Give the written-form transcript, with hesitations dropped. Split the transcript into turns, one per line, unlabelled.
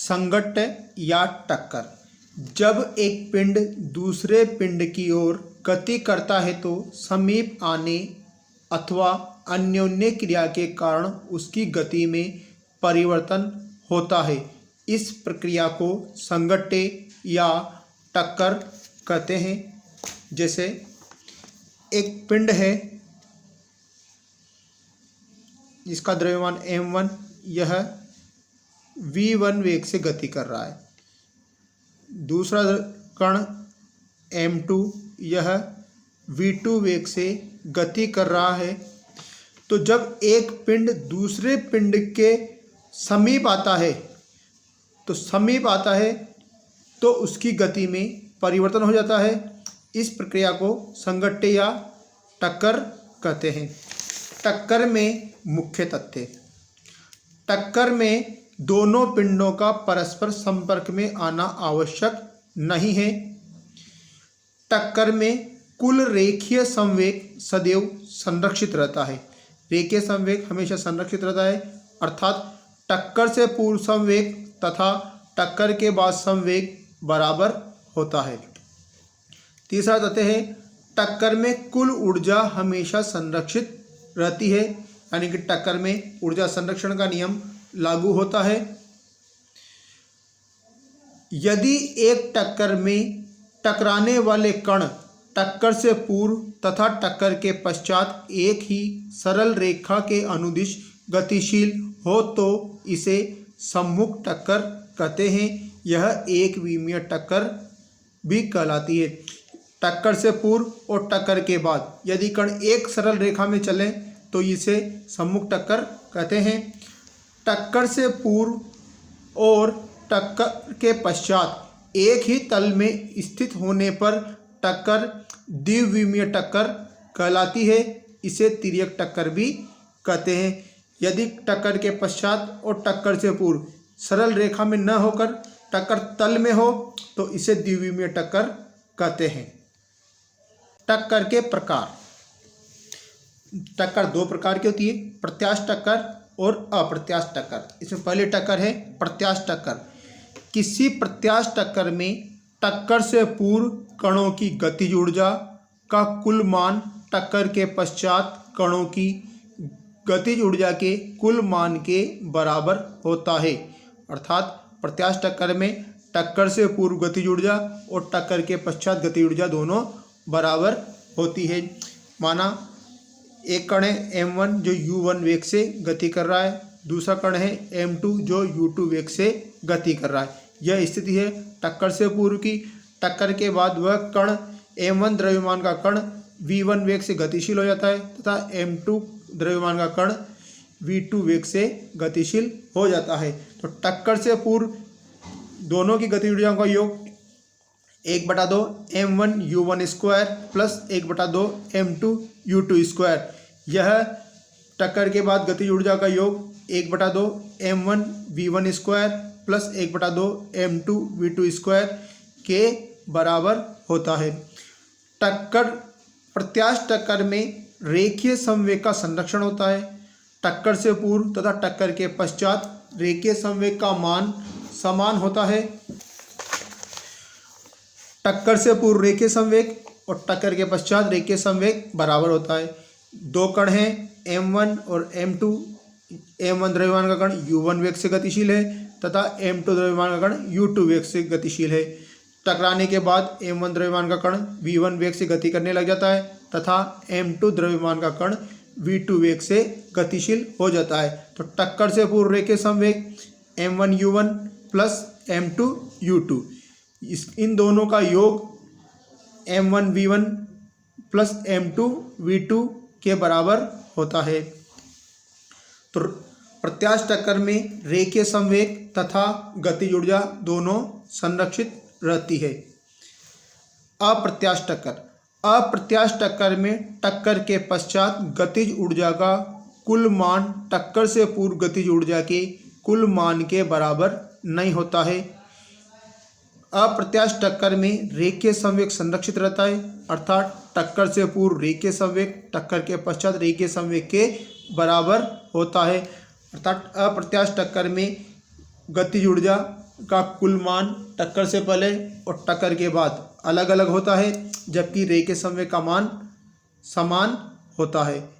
संघट्ट या टक्कर। जब एक पिंड दूसरे पिंड की ओर गति करता है तो समीप आने अथवा अन्योन्य क्रिया के कारण उसकी गति में परिवर्तन होता है। इस प्रक्रिया को संघट्टे या टक्कर कहते हैं। जैसे एक पिंड है जिसका द्रव्यमान m1, यह v1 वेग से गति कर रहा है। दूसरा कण m2, यह v2 वेग से गति कर रहा है। तो जब एक पिंड दूसरे पिंड के समीप आता है तो उसकी गति में परिवर्तन हो जाता है। इस प्रक्रिया को संघट्टे या टक्कर कहते हैं। टक्कर में मुख्य तथ्य। टक्कर में दोनों पिंडों का परस्पर संपर्क में आना आवश्यक नहीं है। टक्कर में कुल रेखीय संवेग सदैव संरक्षित रहता है। रेखीय संवेग हमेशा संरक्षित रहता है, अर्थात टक्कर से पूर्व संवेग तथा टक्कर के बाद संवेग बराबर होता है। तीसरा तथ्य है, टक्कर में कुल ऊर्जा हमेशा संरक्षित रहती है, यानी कि टक्कर में ऊर्जा संरक्षण का नियम लागू होता है। यदि एक टक्कर में टकराने वाले कण टक्कर से पूर्व तथा टक्कर के पश्चात एक ही सरल रेखा के अनुदिश गतिशील हो तो इसे सम्मुख टक्कर कहते हैं। यह एक विमीय टक्कर भी कहलाती है। टक्कर से पूर्व और टक्कर के बाद यदि कण एक सरल रेखा में चले तो इसे सम्मुख टक्कर कहते हैं। टक्कर से पूर्व और टक्कर के पश्चात एक ही तल में स्थित होने पर टक्कर द्विविमीय टक्कर कहलाती है। इसे तिर्यक टक्कर भी कहते हैं। यदि टक्कर के पश्चात और टक्कर से पूर्व सरल रेखा में न होकर टक्कर तल में हो तो इसे द्विविमीय टक्कर कहते हैं। टक्कर के प्रकार। टक्कर दो प्रकार की होती है, प्रत्यास्थ टक्कर और अप्रत्यास्थ टक्कर। इसमें पहले टक्कर है प्रत्यास्थ टक्कर। किसी प्रत्यास्थ टक्कर में टक्कर से पूर्व कणों की गतिज ऊर्जा का कुल मान टक्कर के पश्चात कणों की गतिज ऊर्जा के कुल मान के बराबर होता है। अर्थात प्रत्यास्थ टक्कर में टक्कर से पूर्व गतिज ऊर्जा और टक्कर के पश्चात गतिज ऊर्जा दोनों बराबर होती है। माना एक कण है m1 जो u1 वेग से गति कर रहा है, दूसरा कण है m2 जो u2 वेग से गति कर रहा है। यह स्थिति है टक्कर से पूर्व की। टक्कर के बाद वह कण m1 द्रव्यमान का कण v1 वेग से गतिशील हो जाता है तथा m2 द्रव्यमान का कण v2 वेग से गतिशील हो जाता है। तो टक्कर से पूर्व दोनों की गति ऊर्जाओं का योग 1/2 m1 u1 square plus 1/2 m2 u2 square. यह टक्कर के बाद गति ऊर्जा का योग 1/2 m1 v1 square plus 1/2 m2 v2 square के बराबर होता है। टक्कर प्रत्यास्थ टक्कर में रेखीय संवेग का संरक्षण होता है। टक्कर से पूर्व तथा टक्कर के पश्चात रेखीय संवेग का मान समान होता है। टक्कर से पूर्व रेखीय संवेग और टक्कर के पश्चात रेखीय संवेग बराबर होता है। दो कण हैं m1 और m2। m1 द्रव्यमान का कण u1 वेग से गतिशील है तथा m2 द्रव्यमान का कण u2 वेग से गतिशील है। टकराने के बाद m1 द्रव्यमान का कण v1 वेग से गति करने लग जाता है तथा m2 द्रव्यमान का कण v2 वेग से गतिशील हो जाता है। तो टक्कर से पूर्व रेखीय संवेग m1 u1 plus m2 u2, इन दोनों का योग m1 v1 plus m2 v2 के बराबर होता है। तो प्रत्यास्थ टक्कर में रेखीय संवेग तथा गतिज ऊर्जा दोनों संरक्षित रहती है। अप्रत्यास्थ टक्कर। अप्रत्यास्थ टक्कर में टक्कर के पश्चात गतिज ऊर्जा का कुल मान टक्कर से पूर्व गतिज ऊर्जा के कुल मान के बराबर नहीं होता है। अप्रत्यास्थ टक्कर में रेखीय संवेग संरक्षित रहता है, अर्थात टक्कर से पूर्व रेखीय संवेग टक्कर के पश्चात रेखीय संवेग के बराबर होता है। अर्थात अप्रत्यास्थ टक्कर में गतिज ऊर्जा का कुल मान टक्कर से पहले और टक्कर के बाद अलग अलग होता है, जबकि रे के समय का मान समान होता है।